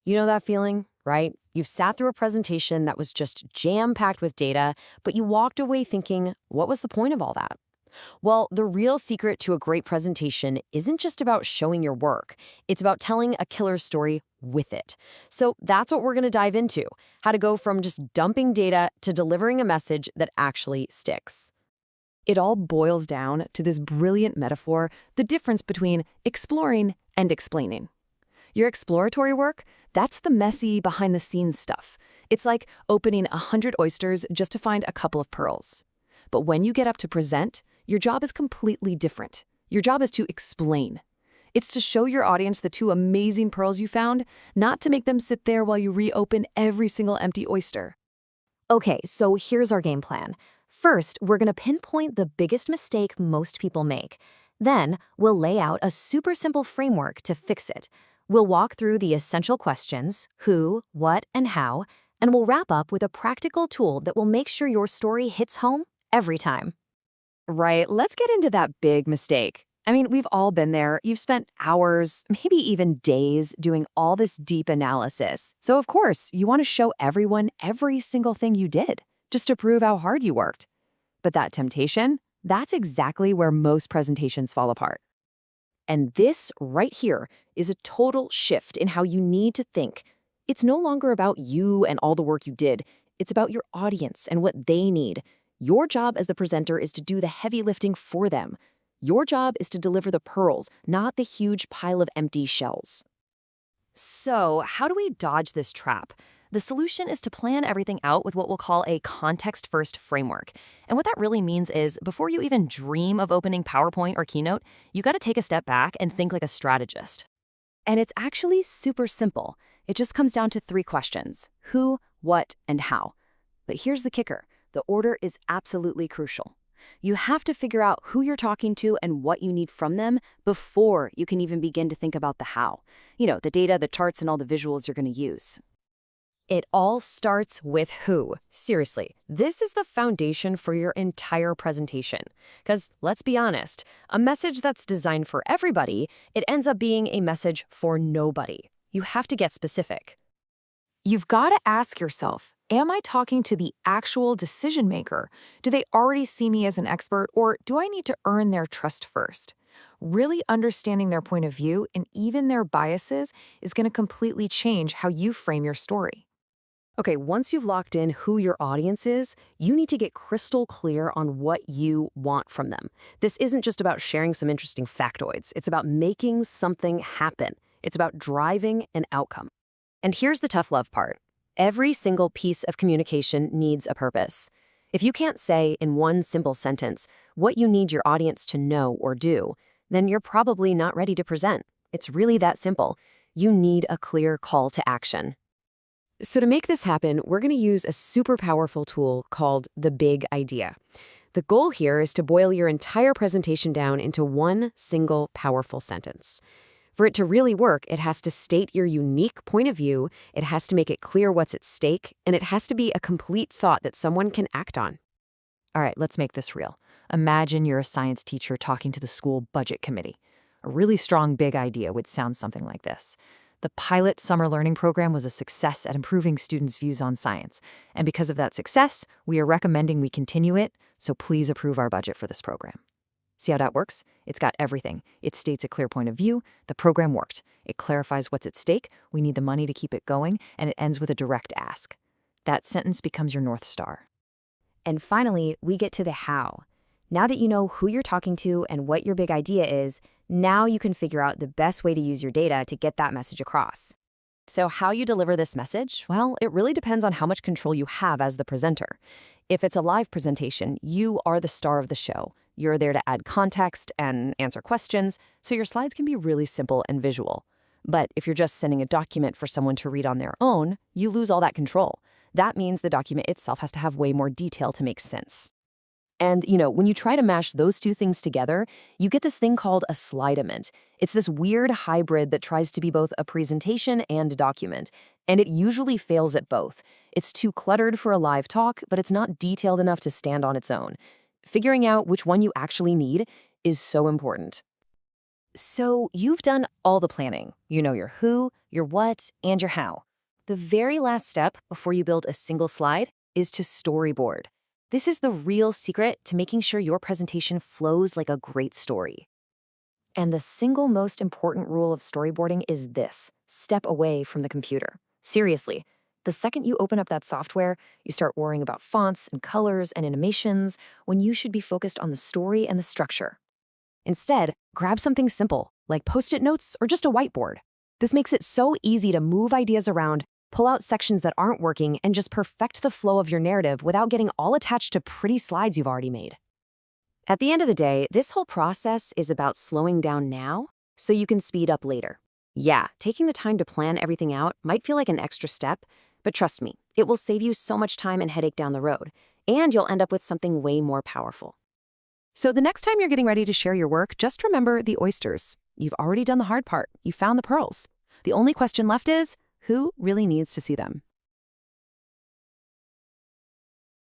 You know that feeling, right? You've sat through a presentation that was just jam-packed with data, but you walked away thinking, what was the point of all that? Well, the real secret to a great presentation isn't just about showing your work. It's about telling a killer story with it. So that's what we're going to dive into, how to go from just dumping data to delivering a message that actually sticks. It all boils down to this brilliant metaphor, the difference between exploring and explaining. Your exploratory work, that's the messy, behind-the-scenes stuff. It's like opening 100 oysters just to find a couple of pearls. But when you get up to present, your job is completely different. Your job is to explain. It's to show your audience the two amazing pearls you found, not to make them sit there while you reopen every single empty oyster. Okay, so here's our game plan. First, we're going to pinpoint the biggest mistake most people make. Then, we'll lay out a super simple framework to fix it. We'll walk through the essential questions, who, what, and how, and we'll wrap up with a practical tool that will make sure your story hits home every time. Right, let's get into that big mistake. I mean, we've all been there. You've spent hours, maybe even days, doing all this deep analysis. So, of course, you want to show everyone every single thing you did, just to prove how hard you worked. But that temptation, that's exactly where most presentations fall apart. And this right here is a total shift in how you need to think. It's no longer about you and all the work you did. It's about your audience and what they need. Your job as the presenter is to do the heavy lifting for them. Your job is to deliver the pearls, not the huge pile of empty shells. So, how do we dodge this trap? The solution is to plan everything out with what we'll call a context-first framework. And what that really means is, before you even dream of opening PowerPoint or Keynote, you got to take a step back and think like a strategist. And it's actually super simple. It just comes down to three questions: who, what, and how. But here's the kicker. The order is absolutely crucial. You have to figure out who you're talking to and what you need from them before you can even begin to think about the how. You know, the data, the charts, and all the visuals you're going to use. It all starts with who. Seriously, this is the foundation for your entire presentation. Because let's be honest, a message that's designed for everybody, it ends up being a message for nobody. You have to get specific. You've got to ask yourself, am I talking to the actual decision maker? Do they already see me as an expert, or do I need to earn their trust first? Really understanding their point of view and even their biases is going to completely change how you frame your story. Okay, once you've locked in who your audience is, you need to get crystal clear on what you want from them. This isn't just about sharing some interesting factoids. It's about making something happen. It's about driving an outcome. And here's the tough love part. Every single piece of communication needs a purpose. If you can't say in one simple sentence what you need your audience to know or do, then you're probably not ready to present. It's really that simple. You need a clear call to action. So to make this happen, we're going to use a super powerful tool called the Big Idea. The goal here is to boil your entire presentation down into one single powerful sentence. For it to really work, it has to state your unique point of view, it has to make it clear what's at stake, and it has to be a complete thought that someone can act on. All right, let's make this real. Imagine you're a science teacher talking to the school budget committee. A really strong big idea would sound something like this. The pilot summer learning program was a success at improving students' views on science. And because of that success, we are recommending we continue it, so please approve our budget for this program. See how that works? It's got everything. It states a clear point of view. The program worked. It clarifies what's at stake. We need the money to keep it going. And it ends with a direct ask. That sentence becomes your North Star. And finally, we get to the how. Now that you know who you're talking to and what your big idea is, now you can figure out the best way to use your data to get that message across. So how you deliver this message? Well, it really depends on how much control you have as the presenter. If it's a live presentation, you are the star of the show. You're there to add context and answer questions, so your slides can be really simple and visual. But if you're just sending a document for someone to read on their own, you lose all that control. That means the document itself has to have way more detail to make sense. And, when you try to mash those two things together, you get this thing called a slidement. It's this weird hybrid that tries to be both a presentation and a document, and it usually fails at both. It's too cluttered for a live talk, but it's not detailed enough to stand on its own. Figuring out which one you actually need is so important. So you've done all the planning. You know your who, your what, and your how. The very last step before you build a single slide is to storyboard. This is the real secret to making sure your presentation flows like a great story. And the single most important rule of storyboarding is this: step away from the computer. Seriously, the second you open up that software, you start worrying about fonts and colors and animations when you should be focused on the story and the structure. Instead, grab something simple, like Post-it notes or just a whiteboard. This makes it so easy to move ideas around, pull out sections that aren't working, and just perfect the flow of your narrative without getting all attached to pretty slides you've already made. At the end of the day, this whole process is about slowing down now so you can speed up later. Yeah, taking the time to plan everything out might feel like an extra step, but trust me, it will save you so much time and headache down the road, and you'll end up with something way more powerful. So the next time you're getting ready to share your work, just remember the oysters. You've already done the hard part. You found the pearls. The only question left is, who really needs to see them?